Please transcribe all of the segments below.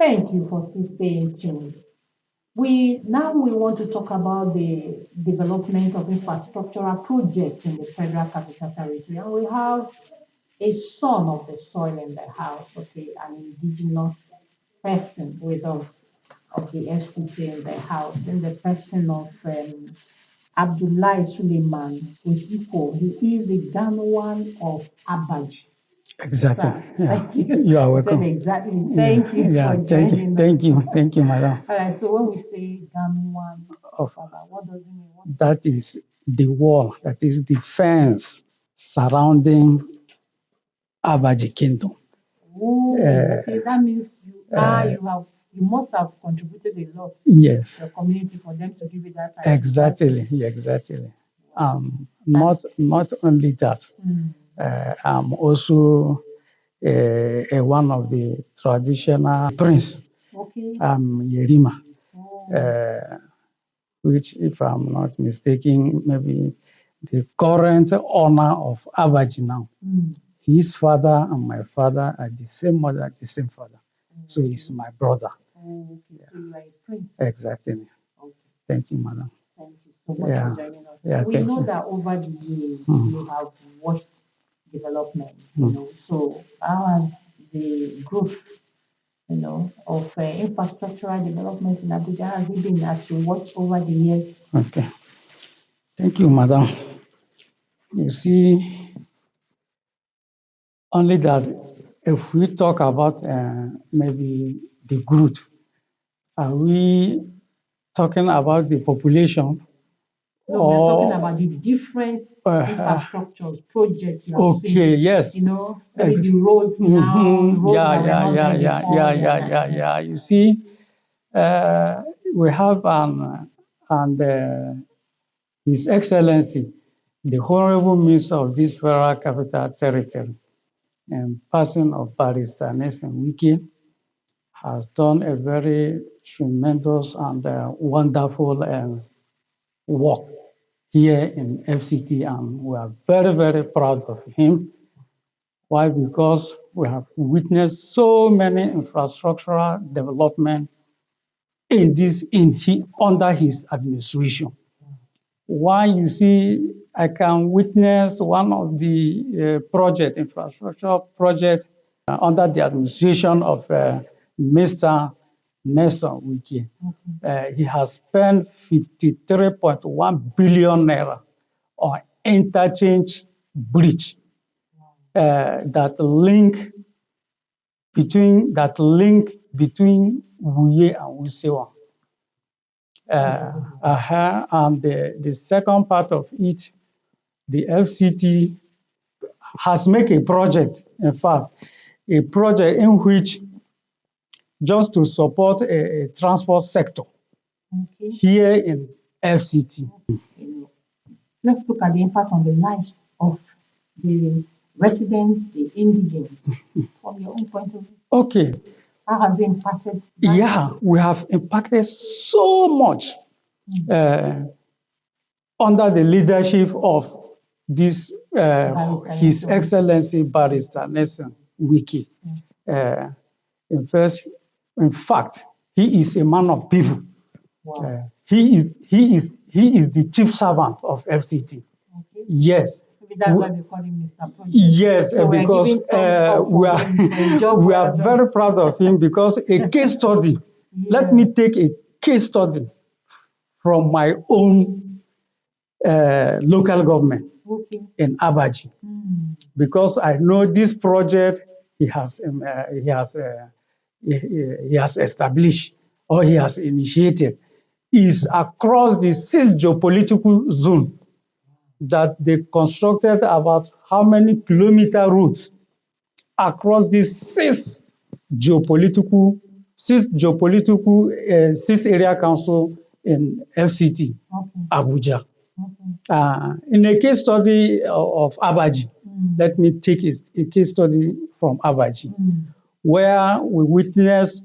Thank you for still staying tuned. We want to talk about the development of infrastructural projects in the Federal Capital Territory, and we have a son of the soil in the house, okay, an indigenous person with us of the FCT in the house, in the person of Abdullahi Suleiman Ojiko. He is the Ghanaian of Abuja. Exactly. Sir, Yeah. thank you. You are You said welcome. exactly. Thank you Yeah. for joining us. Thank you, madam. All right. So when we say Ghanaian, Of what does it mean? that is the wall, that is the fence surrounding Abaji Kingdom. Oh, okay. That means you must have contributed a lot Yes, to the community for them to give you that title. exactly. Yeah, exactly. Wow. Not only that, Mm. I'm also one of the traditional prince, Okay. Yerima, Oh. which, if I'm not mistaken, maybe the current owner of Abaji now. Mm. His father and my father are the same mother, the same father. So he's my brother. Oh, okay. So you are a prince. Exactly. Okay. Thank you, madam. Thank you so much for joining us. Yeah, We thank know you. that over the years you have watched development, you know. So how has the growth, you know, of infrastructural development in Abuja has it been as you watch over the years? Okay. Thank you, madam. You see, only that if we talk about maybe the growth, are we talking about the population? No, we are talking about the different infrastructures, projects you have Okay, seen. yes. You know, maybe the roads now, the roads that were not there before. Yeah. You see, we have His Excellency, the Honorable Minister of this Federal Capital Territory, and person of Barrister Nelson Wiki, has done a very tremendous and wonderful work here in FCT, and we are very, very proud of him. Why? Because we have witnessed so many infrastructural development under his administration. Why? You see, I can witness one of the infrastructure projects under the administration of Mr. Nelson Wiki. He has spent 53.1 billion naira on interchange bridge that link between Wuye and Wusewa. And the second part of it, the FCT has made a project, in fact, a project in which just to support a transport sector here in FCT. Let's look at the impact on the lives of the residents, the indigents, from your own point of view. Okay. How has it impacted? Yeah, we have impacted so much under the leadership of this His Excellency Barrister Nelson Wiki. In fact, he is a man of people. Wow. He is the chief servant of FCT. Okay. Yes. Maybe that's why they call him Mr. Project. Yes, so because we are very proud of him because a case study. Let me take a case study from my own local government in Abaji, because I know this project he has established or he has initiated is across the 6 geopolitical zone that they constructed about how many kilometer routes across these 6 area council in FCT, Abuja. In a case study of Abaji, let me take a case study from Abaji, where we witnessed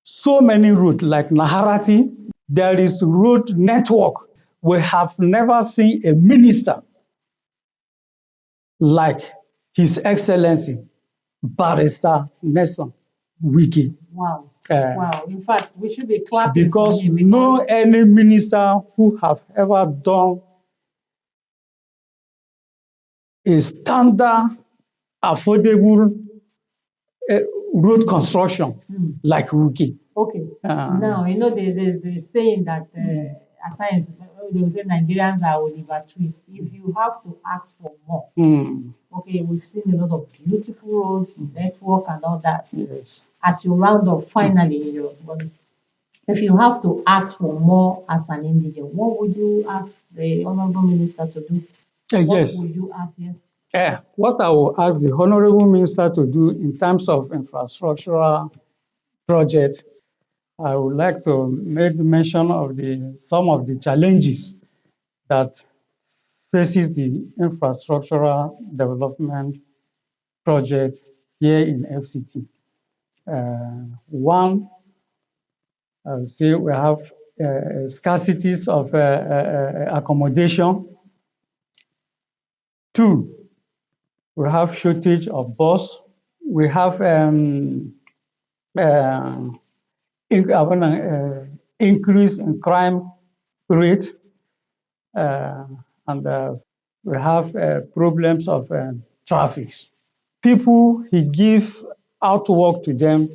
so many routes like Naharati. There is road network. We have never seen a minister like His Excellency Barrister Nelson Wiki. Wow. Wow, in fact, we should be clapping for because him no because any minister who have ever done a standard, affordable uh, road construction like Wiki. okay. Now, you know, there's a saying that at times they will say Nigerians are Oliver Twist. If you have to ask for more, okay, we've seen a lot of beautiful roads, network, and all that. Yes. As you round up, finally, if you have to ask for more as an indigent, what would you ask the Honorable Minister to do? What Yes. would you ask? Yes. What I will ask the Honorable Minister to do in terms of infrastructural projects, I would like to make mention of some of the challenges that faces the infrastructural development project here in FCT. One, I would say we have scarcities of accommodation. Two, we have shortage of bus. We have uh, increase in crime rate, uh, and we have problems of traffic. People he give out work to them,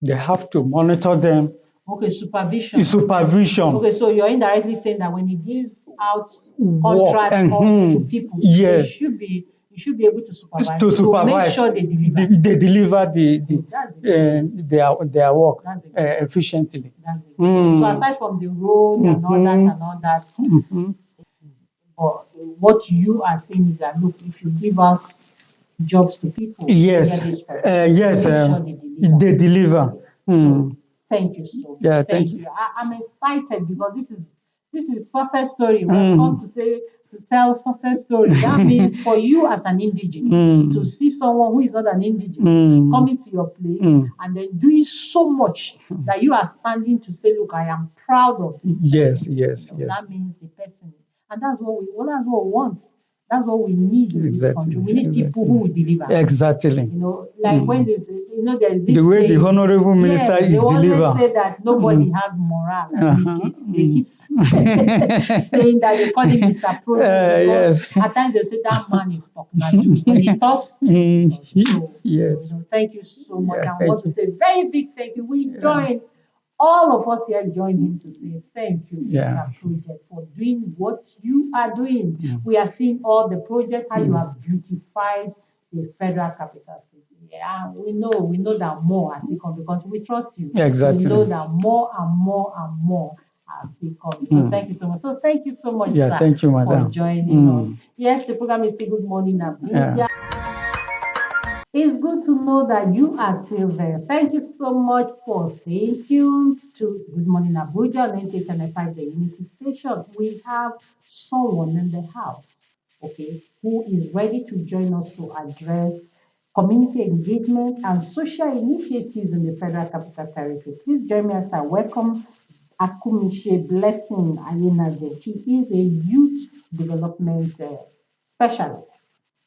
they have to monitor them. Okay, supervision. Supervision. Okay, so you're indirectly saying that when he gives out Work, contracts to people, yes, you should be able to make sure they deliver. They deliver their work efficiently. That's it. So aside from the road and all that, but what you are saying is that look, if you give out jobs to people, yes, yes, make sure they deliver. So, thank you so much. Yeah, thank you. I'm excited because this is success story. We have come to tell success story. That means for you as an indigent to see someone who is not an indigent coming to your place and then doing so much that you are standing to say, look, I am proud of this person. Yes. That means the person, and that's what we want. That's what we need in this country. We need people who will deliver. Exactly. You know, like when there's this the way the Honorable Minister is delivered. They say that nobody has morale. They keep saying that they call him Mr. President. Yes. At times they say that man is talking. When he talks, yes. Thank you so much. I want to say very big thank you. We join all of us here join him to say thank you, Mr. Project, for doing what you are doing. We are seeing all the projects, how you have beautified the federal capital city. Yeah, we know that more has still come because we trust you. Exactly. We know that more and more and more are still coming. So thank you so much. So thank you so much, sir, thank you, madam, for joining us. Yes, the program is still Good Morning Abuja. It's good to know that you are still there. Thank you so much for staying tuned to Good Morning Abuja on 98.5, the Unity Station. We have someone in the house, okay, who is ready to join us to address community engagement and social initiatives in the Federal Capital Territory. Please join me as I welcome Akumishe Blessing Ayenaje. She is a youth development specialist.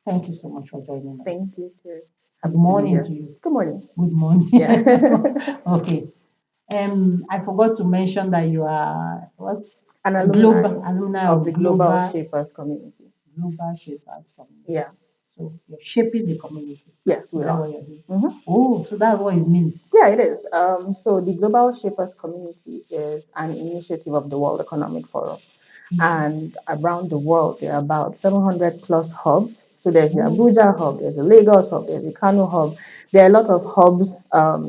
Thank you so much for joining us. Thank you, sir. Good morning to you. Good morning. Good morning. Yeah. Okay. I forgot to mention that you are what? An alumni of the Global Shapers community. Global Shapers community. Yeah. So you're shaping the community. Yes, we Is that are. what you're doing? Oh, so that's what it means. Yeah, it is. So the Global Shapers community is an initiative of the World Economic Forum. And around the world, there are about 700 plus hubs. So there's the Abuja hub, there's the Lagos hub, there's the Kano hub. There are a lot of hubs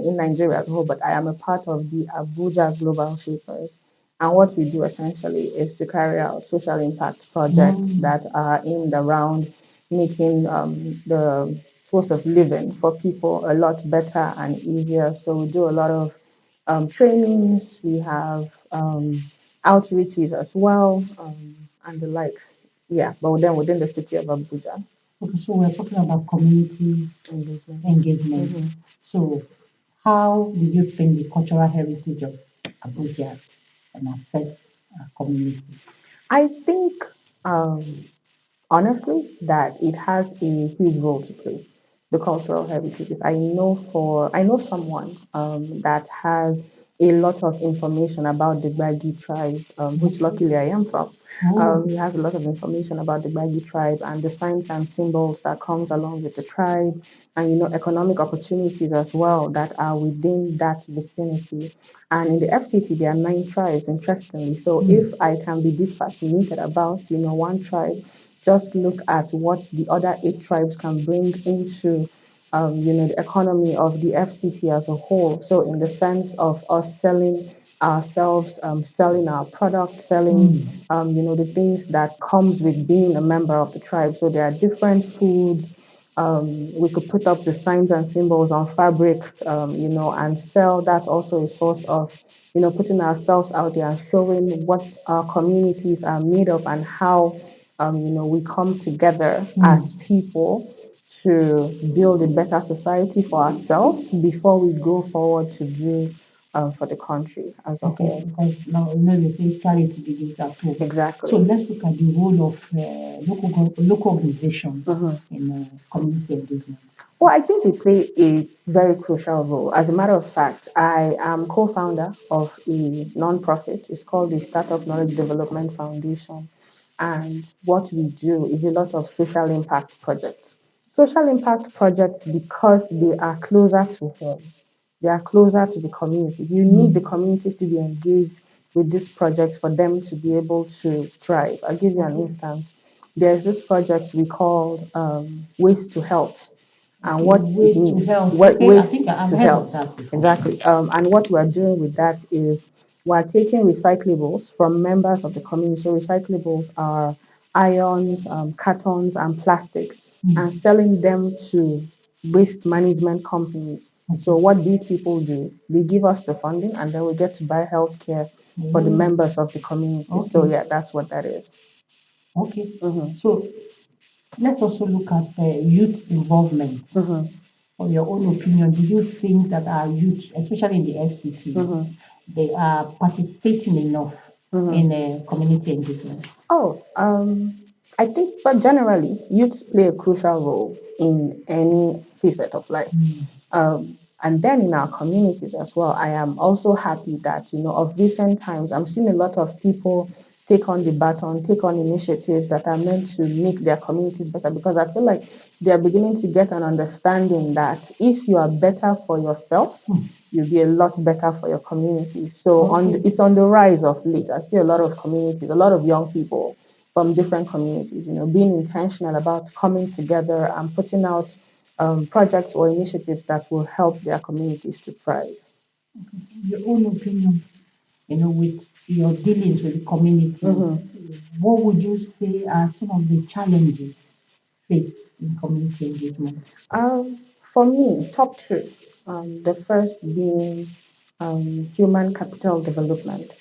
in Nigeria as well, but I am a part of the Abuja Global Shapers. And what we do essentially is to carry out social impact projects that are aimed around making the source of living for people a lot better and easier. So we do a lot of trainings, we have outreaches as well, and the likes. Yeah, but then within the city of Abuja. Okay, so we're talking about community engagement. So, how do you think the cultural heritage of Abuja affects our community? I think, honestly, that it has a huge role to play the cultural heritages. I know someone that has a lot of information about the Gbagi tribe, which luckily I am from. Oh, He has a lot of information about the Gbagi tribe and the signs and symbols that comes along with the tribe, and economic opportunities as well that are within that vicinity. And in the FCT, there are 9 tribes, interestingly. So if I can be this fascinated about one tribe, just look at what the other 8 tribes can bring into the economy of the FCT as a whole. So in the sense of us selling ourselves, selling our product, selling the things that comes with being a member of the tribe. So there are different foods. We could put up the signs and symbols on fabrics, and sell. That's also a source of, putting ourselves out there and showing what our communities are made of and how, we come together as people to build a better society for ourselves before we go forward to do for the country as a okay, whole. because now they say charity begins at home. So Exactly. let's look at the role of local organization Mhm. in community engagement. Well, I think they play a very crucial role. As a matter of fact, I am co-founder of a non-profit. It's called the Startup Knowledge Development Foundation. And what we do is a lot of social impact projects. Social impact projects because they are closer to home. They are closer to the communities. You need the communities to be engaged with these projects for them to be able to thrive. I'll give you an instance. There's this project we call Waste to Health, and Okay, what it ways to means, health. what Okay, I waste think I've to heard of health, that before. exactly. And what we're doing with that is we're taking recyclables from members of the community. So recyclables are ions, cartons, and plastics, and selling them to waste management companies. So what these people do, they give us the funding, and then we get to buy healthcare for the Oh, members of the community. So okay, yeah, that's what that is. okay. Mm-hmm. So let's also look at youth involvement. Mm-hmm. For your own opinion, do you think that our youth, especially in the FCT, Mm-hmm. they are participating enough Mm-hmm. in community engagement? Oh, I think, but generally, youths play a crucial role in any facet of life. And then in our communities as well, I am also happy that, of recent times, I'm seeing a lot of people take on the baton, take on initiatives that are meant to make their communities better, because I feel like they are beginning to get an understanding that if you are better for yourself, you'll be a lot better for your community. So Okay. it's on the rise of late. I see a lot of communities, a lot of young people from different communities, being intentional about coming together and putting out projects or initiatives that will help their communities to thrive. Your own opinion, with your dealings with the communities, Mhm. what would you say are some of the challenges faced in community engagement? For me, top two. The first being human capital development.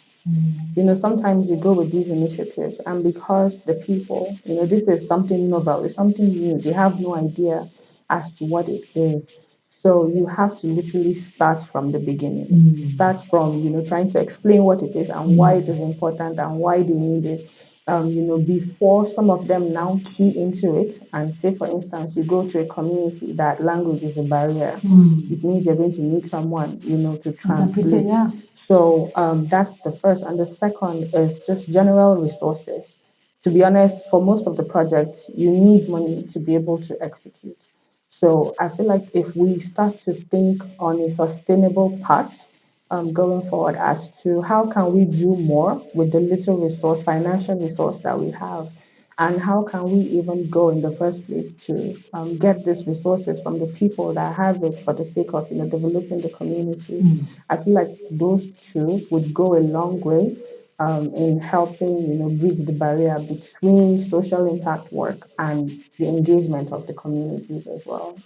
Sometimes you go with these initiatives, and because the people, this is something novel, it's something new, they have no idea as to what it is. So you have to literally start from the beginning, start from, trying to explain what it is and why it is important and why they need it. Before some of them now key into it, and say, for instance, you go to a community that language is a barrier, it means you're going to need someone, to Interpreter, translate. yeah. So that's the first. And the second is just general resources. To be honest, for most of the projects, you need money to be able to execute. So I feel like if we start to think on a sustainable path going forward as to how can we do more with the little resource, financial resource that we have, and how can we even go in the first place to get these resources from the people that have it for the sake of developing the community. I feel like those two would go a long way in helping bridge the barrier between social impact work and the engagement of the communities as well.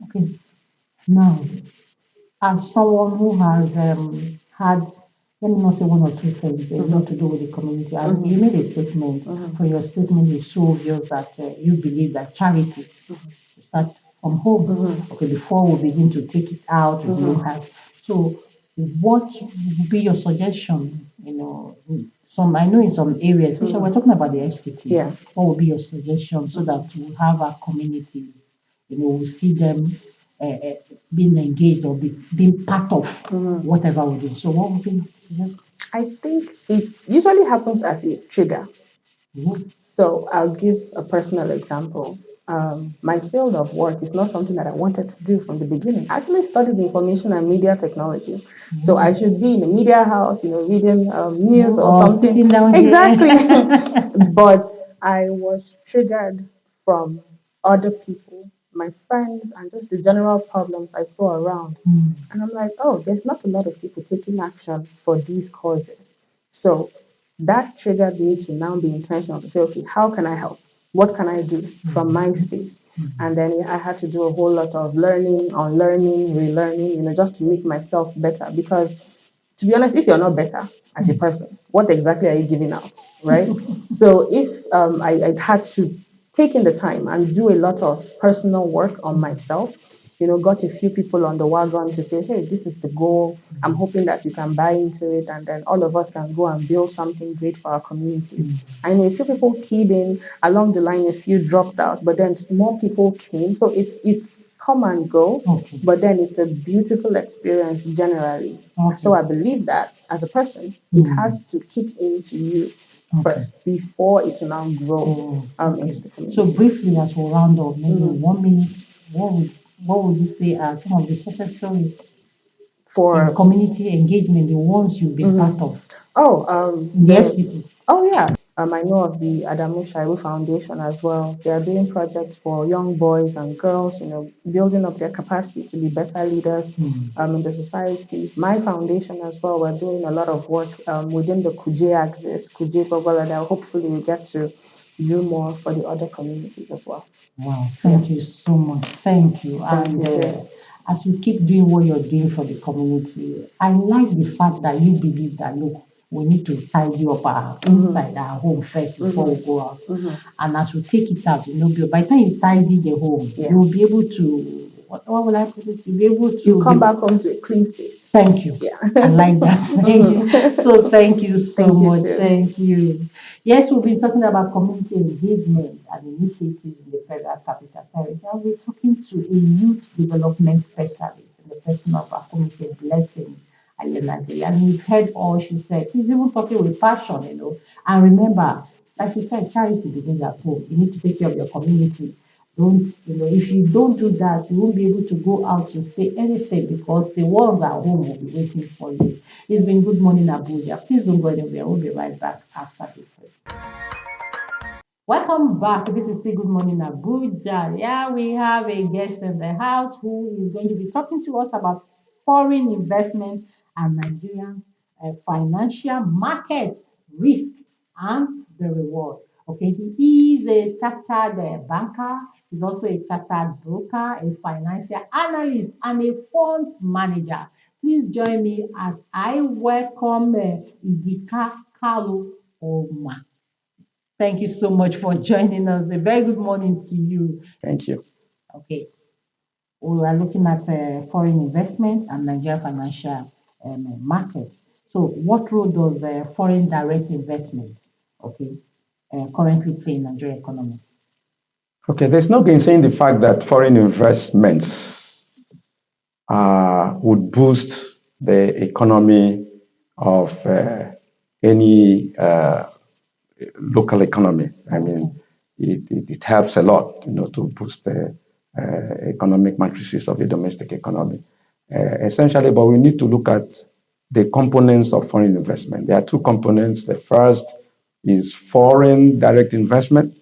Okay. Now, as someone who has had, let me not say one or two things, a lot to do with the community, and you made a statement. For your statement, it's so obvious that you believe that charity start from home. Okay, before we begin to take it out, we don't have. So, what would be your suggestion? Some I know in some areas, especially we're talking about the FCT. Yeah. What would be your suggestion so that we have our communities? we see them being engaged or being part of whatever we do. So what would be? I think it usually happens as a trigger. So I'll give a personal example. My field of work is not something that I wanted to do from the beginning. I actually studied information and media technology. So I should be in a media house, reading news or something. Sitting down Exactly. But I was triggered from other people, my friends, and just the general problems I saw around. And I'm like, oh, there's not a lot of people taking action for these causes. So that triggered me to now be intentional to say, okay, how can I help? What can I do from my space? And then I had to do a whole lot of learning, unlearning, relearning, just to make myself better. Because to be honest, if you're not better as a person, what exactly are you giving out, right? So if I had to take in the time and do a lot of personal work on myself, got a few people on the wagon to say, hey, this is the goal. I'm hoping that you can buy into it, and then all of us can go and build something great for our communities. I know a few people keyed in along the line, a few dropped out, but then more people came. So it's come and go, Okay. but then it's a beautiful experience generally. Okay. So I believe that as a person, it has to kick into you first before it will now grow into the community. So briefly, as we round up, maybe 1 minute, what would you say are some of the success stories For in community engagement, the ones you've been part of oh, in the FCT? oh yeah. I know of the Adamu Shaibu Foundation as well. They are doing projects for young boys and girls, building up their capacity to be better leaders in the society. My foundation as well, we're doing a lot of work within the Kuje axis, Kuje Gogola, hopefully we get to do more for the other communities as well. Wow, thank you so much. Thank you. Thank And you. as you keep doing what you're doing for the community, I like the fact that you believe that, look, we need to tidy up our inside our home first before we go out. And as we take it out, by the time you tidy the home, you'll be able to, what will I put it? You'll be able to. You come back home to a clean space. Thank you. Yeah. I like that. Thank you. So thank you so Thank you much. too. Thank you. Yes, we've been talking about community engagement and initiatives in the Federal Capital Territory. And we're talking to a youth development specialist in the person of our community blessing. Ayenade. And you've heard all she said. She's even talking with passion. And remember, like she said, charity begins at home. You need to take care of your community. If you don't do that, you won't be able to go out to say anything because the ones at home will be waiting for you. It's been Good Morning Abuja. Please don't go anywhere. We'll be right back after this. Welcome back. This is still Good Morning Abuja. Yeah, we have a guest in the house who is going to be talking to us about foreign investment and Nigerian financial market risks and the reward. Okay, he is a chartered banker. He's also a chartered broker, a financial analyst, and a funds manager. Please join me as I welcome Idika Kalu Oma. Thank you so much for joining us. A very good morning to you. Thank you. Okay, we are looking at foreign investment and Nigeria financial markets. So, what role does foreign direct investment, okay, currently play in Nigeria economy? Okay, there's no gainsaying the fact that foreign investments would boost the economy of any local economy. I mean, it helps a lot, to boost the economic matrices of the domestic economy. Essentially, but we need to look at the components of foreign investment. There are two components. The first is foreign direct investment,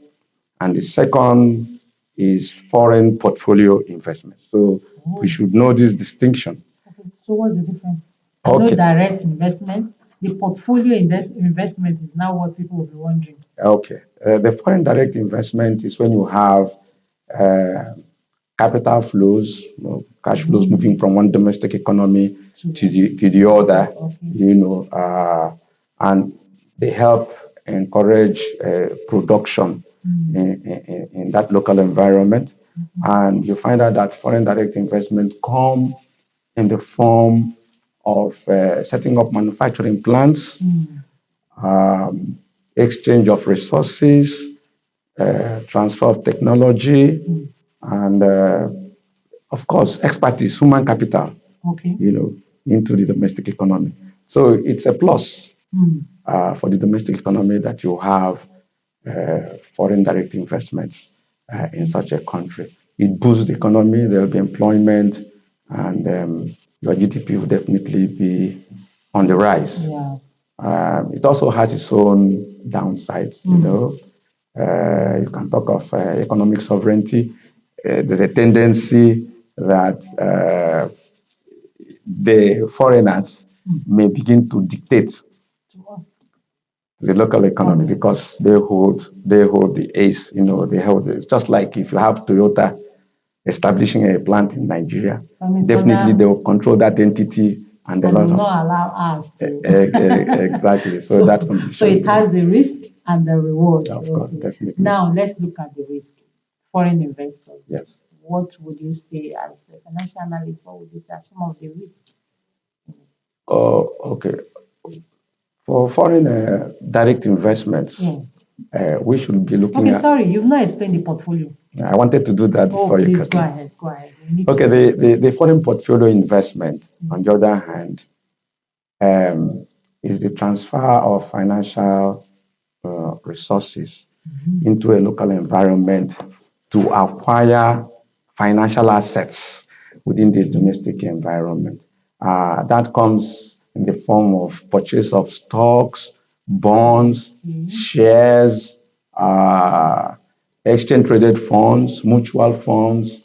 and the second is foreign portfolio investment. So we should know this distinction. Okay. So what's the difference? I know direct investment. The portfolio investment is now what people will be wondering. Okay. The foreign direct investment is when you have uh, capital flows, cash flows moving from one domestic economy to the other, and they help encourage production in that local environment. And you find out that foreign direct investment come in the form of setting up manufacturing plants, exchange of resources, transfer of technology, and of course, expertise, human capital, Okay. into the domestic economy. So it's a plus for the domestic economy that you have foreign direct investments in such a country. It boosts the economy, there will be employment, and your GDP will definitely be on the rise. Yeah. It also has its own downsides, you can talk of economic sovereignty. There's a tendency that the foreigners may begin to dictate To us. the local economy because they hold the ace. They hold it. It's just like if you have Toyota establishing a plant in Nigeria, definitely they will control that entity and a And lot will of not allow us to. exactly. So that condition. So it has the risk and the reward. Of course, definitely. Now let's look at the risk. Foreign investors. Yes. What would you say as a financial analyst? What would you say are some of the risks? Oh, okay. For foreign direct investments, we should be looking Okay, at. sorry, you've not explained the portfolio. I wanted to do that Oh, before you please cut go me. ahead. Go ahead. We need Okay, to- the foreign portfolio investment, on the other hand, is the transfer of financial resources into a local environment to acquire financial assets within the domestic environment. That comes in the form of purchase of stocks, bonds, shares, exchange traded funds, mutual funds,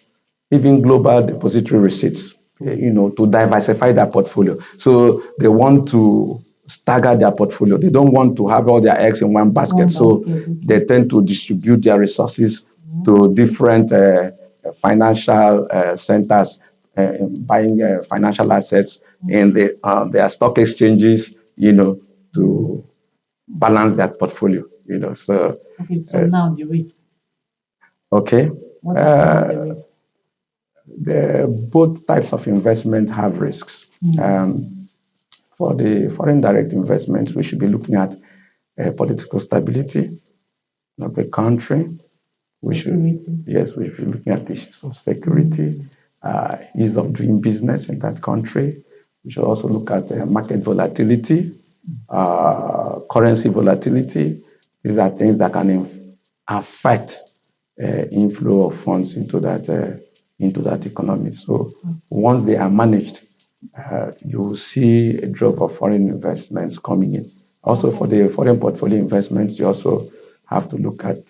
even global depository receipts, to diversify their portfolio. So they want to stagger their portfolio. They don't want to have all their eggs in one basket. So they tend to distribute their resources to different financial centers, buying financial assets in their stock exchanges, to balance that portfolio. So Okay, so now the risk. okay. What are some of the risks? Both types of investment have risks. For the foreign direct investments, we should be looking at political stability of the country. Yes, we should be looking at issues of security, ease of doing business in that country. We should also look at market volatility, currency volatility. These are things that can affect inflow of funds into that economy. So once they are managed, you will see a drop of foreign investments coming in. Also, for the foreign portfolio investments, you also have to look at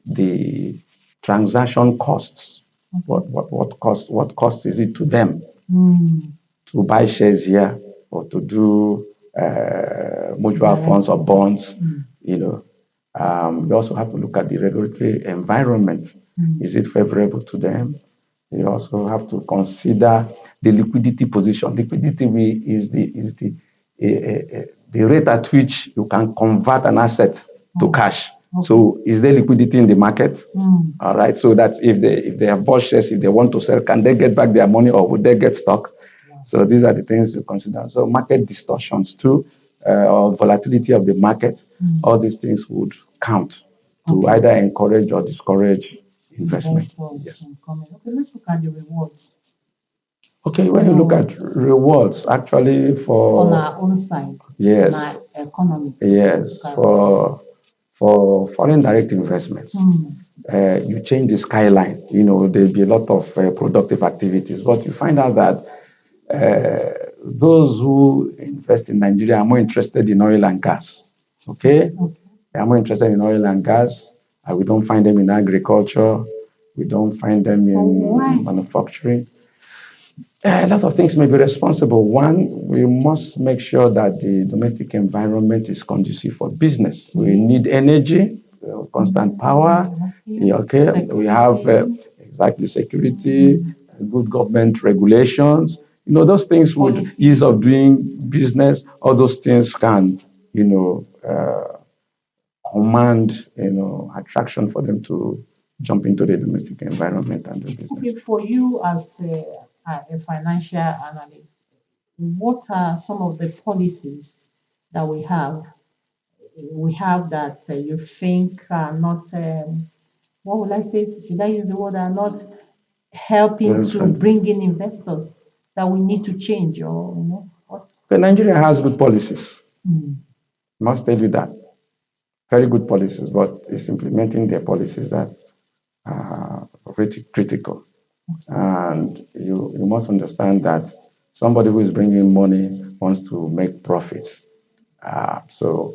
the transaction costs. What cost is it to them to buy shares here or to do mutual funds or bonds? You also have to look at the regulatory environment. Is it favorable to them? You also have to consider the liquidity position. Liquidity is the rate at which you can convert an asset to cash. So is there liquidity in the market? All right. So that's if they have bought shares, if they want to sell, can they get back their money or would they get stuck? So these are the things to consider. So market distortions too, or volatility of the market, all these things would count to either encourage or discourage investment. Yes. Okay, let's look at the rewards. Okay, when you look at rewards, actually on our own side, yes, on our economy. Yes, for foreign direct investments, you change the skyline. There'll be a lot of productive activities, but you find out that those who invest in Nigeria are more interested in oil and gas. Okay, they are more interested in oil and gas. We don't find them in agriculture. We don't find them in manufacturing. A lot of things may be responsible. One, we must make sure that the domestic environment is conducive for business. We need energy, constant power. Okay, we have exactly security, good government regulations. Those things would ease of doing business. All those things can, command, attraction for them to jump into the domestic environment and do business. Okay, for you as a financial analyst, what are some of the policies that we have that you think are not what would I say? Should I use the word are not helping Very to friendly. bring in investors that we need to change or what? But Nigeria has good policies. Hmm. Must tell you that. Very good policies, but it's implementing their policies that are pretty critical. And you must understand that somebody who is bringing money wants to make profits. So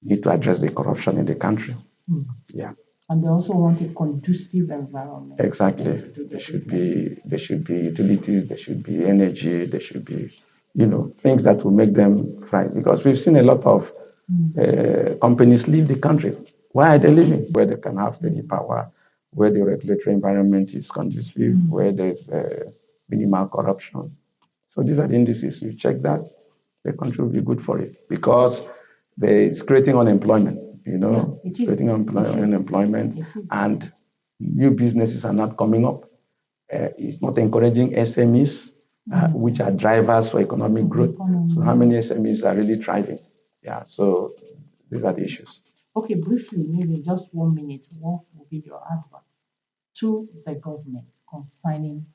you need to address the corruption in the country. Hmm. Yeah, And they also want a conducive environment exactly. to There their should business. be there should be utilities, there should be energy, there should be things that will make them thrive. Because we've seen a lot of companies leave the country. Why are they leaving? Where they can have steady power, where the regulatory environment is conducive, where there's minimal corruption. So these are the indices. You check that, the country will be good for it because it's creating unemployment. Yeah, it It's is. creating unemployment, It is. and new businesses are not coming up. It's not encouraging SMEs, which are drivers for economic growth. So how many SMEs are really thriving? Yeah, so these are the issues. Okay, briefly, maybe just 1 minute. What will be your advice to the government concerning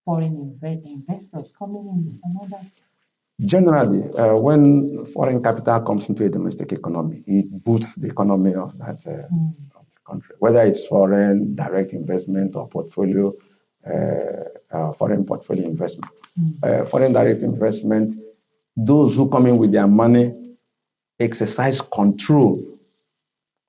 foreign investors coming in another? Generally, when foreign capital comes into a domestic economy, it boosts the economy of that of the country, whether it's foreign direct investment or foreign portfolio investment. Foreign direct investment, those who come in with their money exercise control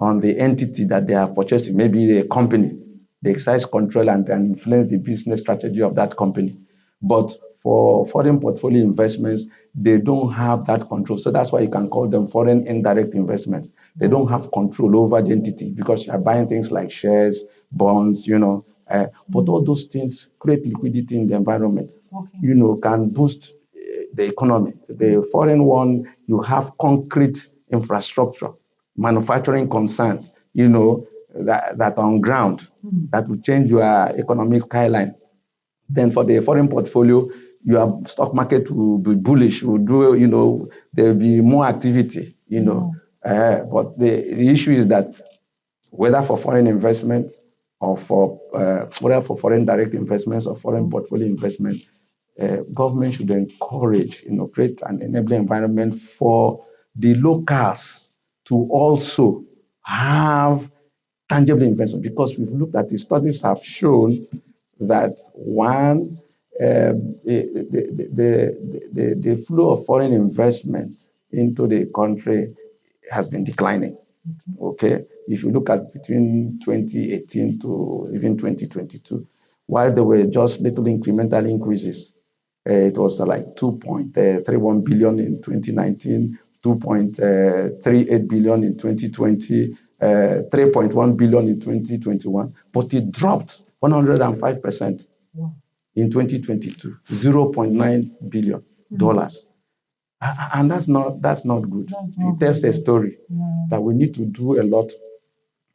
on the entity that they are purchasing, maybe a company. They exercise control and can influence the business strategy of that company. But for foreign portfolio investments, they don't have that control. So that's why you can call them foreign indirect investments. They don't have control over the entity because you are buying things like shares, bonds. But all those things create liquidity in the environment, Okay. can boost the economy. The foreign one, you have concrete infrastructure, manufacturing concerns, that are on ground that will change your economic skyline. Then for the foreign portfolio, your stock market will be bullish, will do, there will be more activity. But the issue is that whether for foreign investment or for whether for foreign direct investments or foreign portfolio investments, government should encourage, create an enabling environment for the locals to also have tangible investment because we've looked at the studies have shown that one, the flow of foreign investments into the country has been declining. Okay, if you look at between 2018 to even 2022, while there were just little incremental increases, it was like 2.31 billion in 2019, 2.38 billion in 2020, 3.1 billion in 2021, but it dropped 105% in 2022, $0.9 billion. And that's not good. That's not It tells a good. story Yeah. that we need to do a lot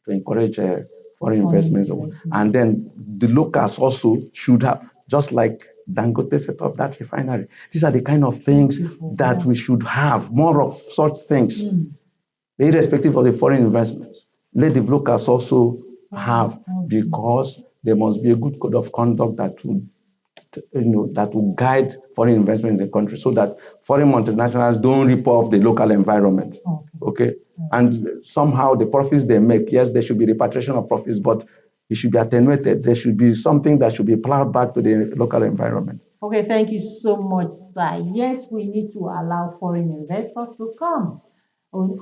to encourage foreign Foreign investments. investment. And then the locals also should have, just like Dangote set up that refinery. These are the kind of things that we should have more of such things, irrespective of the foreign investments. Let the locals also have, because there must be a good code of conduct that will guide foreign investment in the country so that foreign multinationals don't rip off the local environment. Okay? And somehow the profits they make, yes, there should be repatriation of profits, but it should be attenuated. There should be something that should be plowed back to the local environment. Okay, thank you so much, sir. Yes, we need to allow foreign investors to come.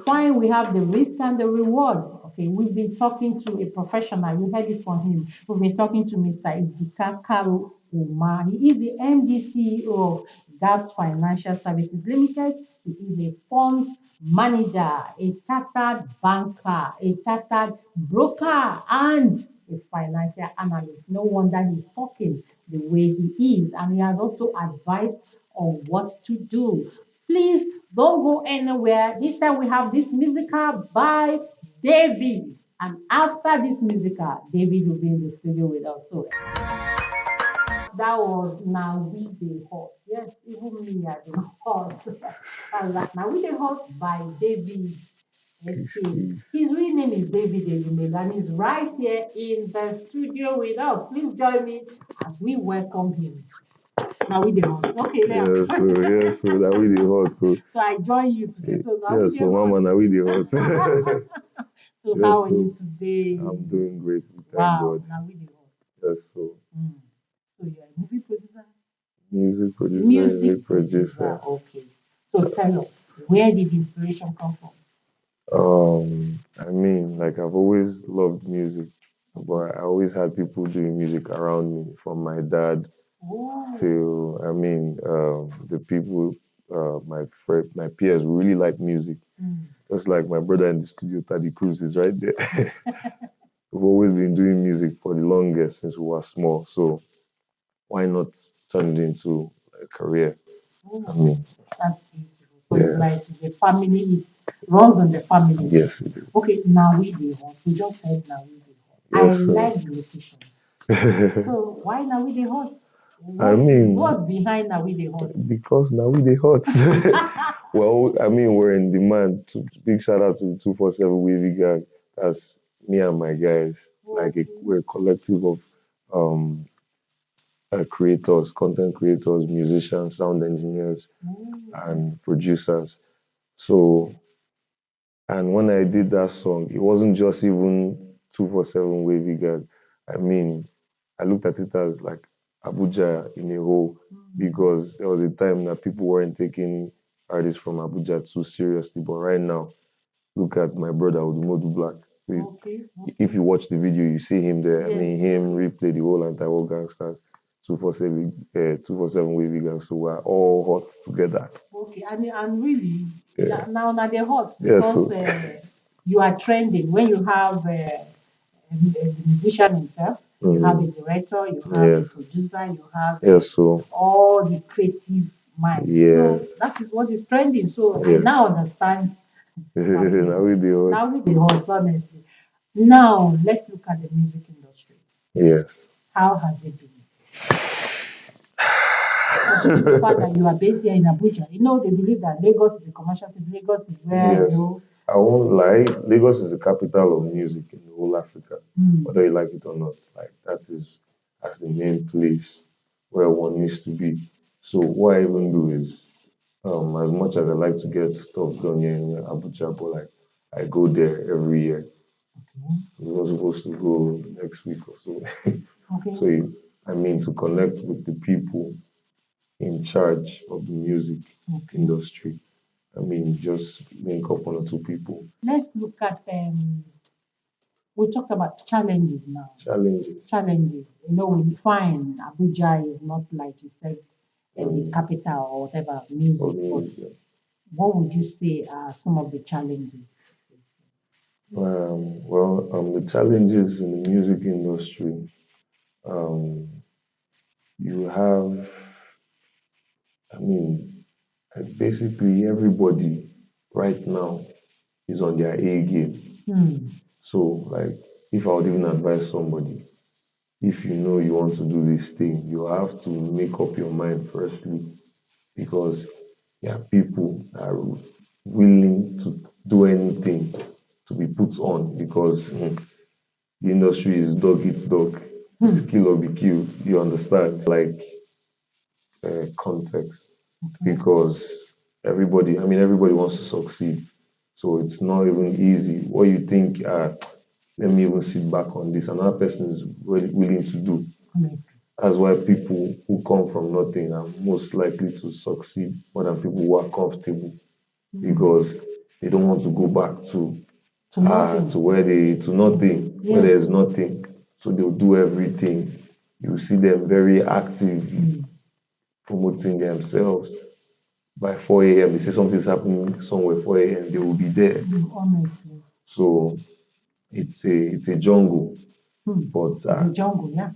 Fine, we have the risk and the reward. Okay, we've been talking to a professional. You heard it from him. We've been talking to Mr. Idika Karu Umar. He is the MD CEO of GAPS Financial Services Limited. He is a funds manager, a chartered banker, a chartered broker, and a financial analyst. No wonder he's talking the way he is, and he has also advised on what to do. Please don't go anywhere. This time we have this musical by David. And after this musical, David will be in the studio with us. So that was Now We the Hot. Yes, even me, I the hot. Now We the Hot by David Excuse. His real name is David Elumelu, and he's right here in the studio with us. Please join me as we welcome him. Now we the hot. Okay, there. Yes, so that we the hot. So So I join you today. So now we yes, the so hot. Mama, now we the hot. So Yes, how are so you today? I'm doing great. Thank Wow, God. now we the hot. Yes, so Mm. So you're a movie producer? music producer, Music producer. Okay. So tell us, where did the inspiration come from? I mean, like I've always loved music, but I always had people doing music around me, from my dad Oh. till the people, my peers really like music. Mm. Just like my brother in the studio, Taddy Cruz is right there. We've always been doing music for the longest since we were small. So why not turn it into a career? I Oh, mean, that's beautiful. So it's yes, like the family, it runs on the family. yes, it is. Okay, now we the hot. We just said now we the hot. I Yes, sir. like the locations. So why now we the hot? I mean, What behind now we the hot? because now we the hot. Well, I mean, we're in demand. Big shout out to the 247 Wavy Gang. That's me and my guys. We're a collective of um, creators, content creators, musicians, sound engineers, and producers. So, and when I did that song, it wasn't just even 247 Wavy Gang. I mean, I looked at it as like Abuja in a whole, because there was a time that people weren't taking artists from Abuja too seriously. But right now, look at my brother Odumodu Black. Okay, If okay. you watch the video, you see him there. I mean, Yes. him replay the whole anti-war gangsters, 247 Wavy Gang. So we're all hot together. Okay, and really, Yeah. now they're hot Yeah, because so you are trending when you have the musician himself, you have a director, you have a yes. producer, you have Yes, so all the creative minds. So yes. that is what is trending. So I now Yes. understand now we the Now hot. with the Now hot. we the hot, honestly. Now let's look at the music industry. Yes. How has it been? Especially the fact that you are based here in Abuja. You know, they believe that Lagos is a commercial city. Lagos is where, Yes. I won't lie, Lagos is the capital of music in the whole Africa. Whether you like it or not. Like that's the main place where one needs to be. So what I even do is as much as I like to get stuff done here in Abuja, but like I go there every year. We were supposed to go next week or so. okay, So I mean to connect with the people in charge of the music okay. industry. I mean, just link up one or two people. Let's look at we talked about challenges now. Challenges. Challenges. You know, we find Abuja is not like you said the Mm. capital or whatever music, Of but music. what would you say are some of the challenges? The challenges in the music industry, um, you have, I mean, basically everybody right now is on their A game. Hmm. So, like, if I would even advise somebody, if you know you want to do this thing, you have to make up your mind firstly, because there are people that are willing to do anything to be put on, because the industry is dog eats dog, it's kill or be killed. You understand? Like context, Okay. because everybody wants to succeed. So it's not even easy. What you think, let me even sit back on this, another person is really willing to do. Honestly. That's why people who come from nothing are most likely to succeed more than people who are comfortable, because they don't want to go back To nothing. to where they to nothing, where Yes. there's nothing. So they'll do everything. You see them very active, promoting themselves. By 4 a.m., they say something's happening somewhere. 4 a.m., they will be there. Honestly. So it's a jungle, but It's a jungle, yeah.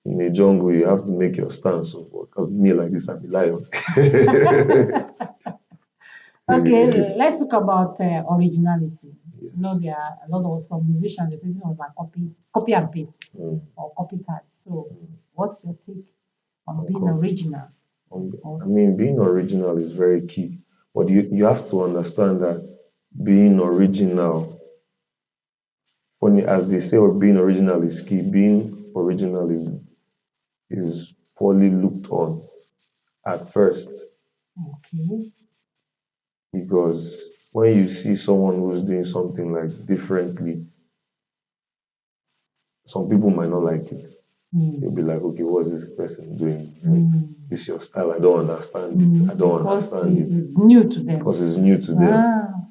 in a jungle you have to make your stance. So, because me like this, I'm a lion. Okay, let's talk about originality. Yes. You know, there are a lot of some musicians, they say this was like copy and paste or copycat. So, what's your take on being original? I mean, being original is very key, but you have to understand that being original. Funny as they say, or being original is key. Being original is poorly looked on at first, Okay. because when you see someone who's doing something like differently, some people might not like it. They'll Mm. be like, okay, what's this person doing? Mm. This is your style. I don't understand it. I don't Because understand it it's new to them. because it's new to them. Ah,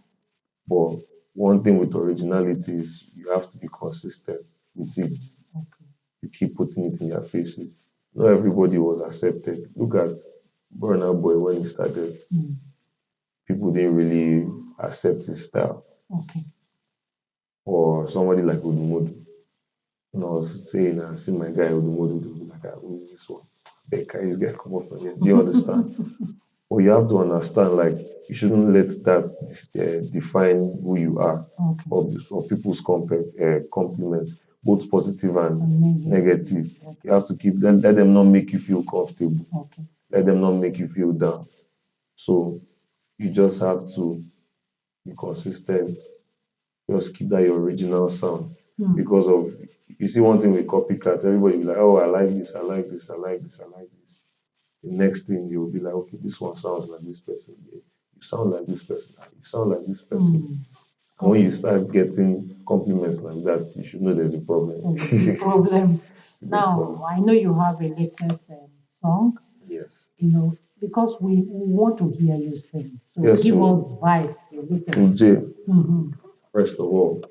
But one thing with originality is you have to be consistent with it. okay. You keep putting it in their faces. Not everybody was accepted. Look at Burna Boy when he started. Mm. People didn't really accept his style. Okay. Or somebody like Odumodu. When I was saying, I see my guy Odumodu, they'll be like, ah, who is this one? Becca, this guy come up from here. Do you understand? Well, you have to understand, like, you shouldn't let that define who you are, Okay. or people's compliments, both positive and And negative. Okay. You have to let them not make you feel comfortable. Okay. Let them not make you feel down. So you just have to be consistent. Just keep that your original sound. Hmm. Because of, you see one thing with copycats, everybody will be like, oh, I like this, I like this, I like this, I like this. The next thing you will be like, okay, this one sounds like this person. Yeah, you sound like this person. You sound like this person. Hmm. And when you start getting compliments like that, you should know there's a problem. There's a big problem. It's a big Now, problem. I know you have a latest song, Yes. because we want to hear you sing. So Yes, give so us vibes, your latest. Uje, Mm-hmm. first of all,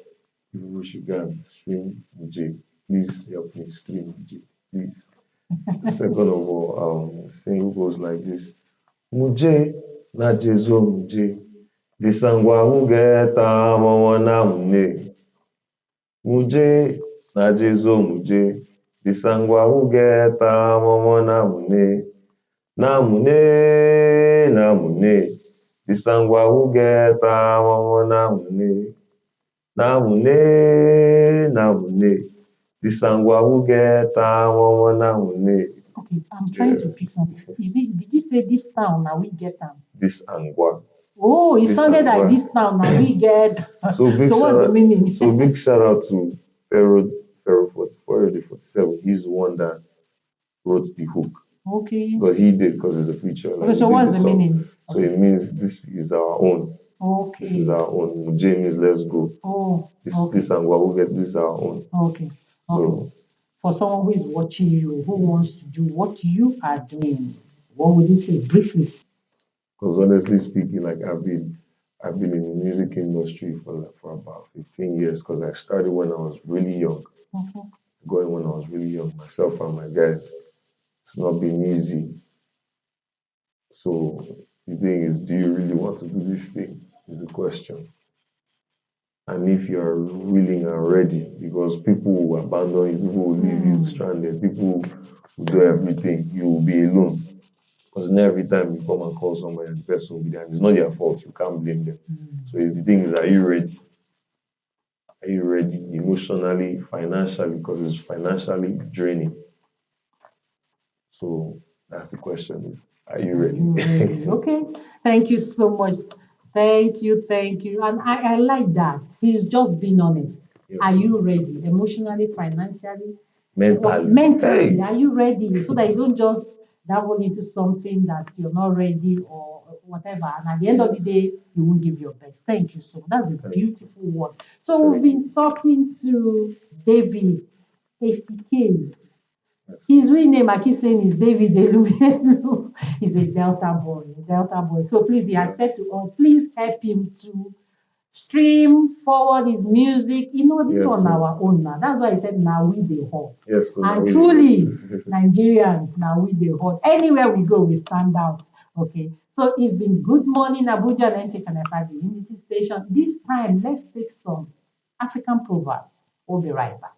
you should go and stream Uje. Please help me stream Uje. Please. Second of all, sing goes like this. Muje na Jesu muje. Disangwa hugeta mwana mune. Muje na Jesu muje. Disangwa hugeta mwana mune. Namune. Disangwa hugeta mwana mune. Namune. Disangwa hugeta mwana mune. Okay, I'm trying to pick something. Did you say this town now we get them? Disangwa. Oh, it This sounded like Angwa. this town now we get. So big So shout what's the out. meaning? So big shout out to Pharaoh the 47. He's the one that wrote the hook. Okay. But he did because it's a feature. Like, Okay, so he did what's the the song. meaning? So it means this is our own. This is Okay. our own. James, let's go. Oh, This okay. Angwa will get this is our own. Okay. Okay. So For someone who is watching you, who wants to do what you are doing, what would you say briefly? because honestly speaking, like I've been in the music industry for about 15 years because I started when I was really young, Okay. going when I was really young, myself and my guys. It's not been easy. So the thing is, do you really want to do this thing? Is the question. And if you are willing and ready, because people will abandon you, people will leave you stranded, people will do everything, you will be alone. Because not every time you come and call somebody and the person will be there, and it's not their fault, you can't blame them. So the thing is, are you ready? Are you ready emotionally, financially? Because it's financially draining. So that's the question is, are you ready? Okay. Thank you so much. Thank you. Thank you. And I like that. He's just being honest. Yes. Are you ready? Emotionally, financially, Mentally. mentally, Hey. are you ready? So that you don't just dabble into something that you're not ready or whatever. And at the end of the day, you won't give your best. Thank you so much. That's a Thank you. beautiful one. So we've been talking to David ACKs. His real name, I keep saying, is David Elumelu. He's a Delta boy, a Delta boy. So please, he has said to us, please help him to stream forward his music. This Yes, one sir. our own now. That's why I said now we the hot. Yes, so now And we truly, know. Nigerians, now we the hot. Anywhere we go, we stand out. Okay. So it's been Good Morning Abuja 90.5 Unity Station. This time, let's take some African proverbs. We'll be right back.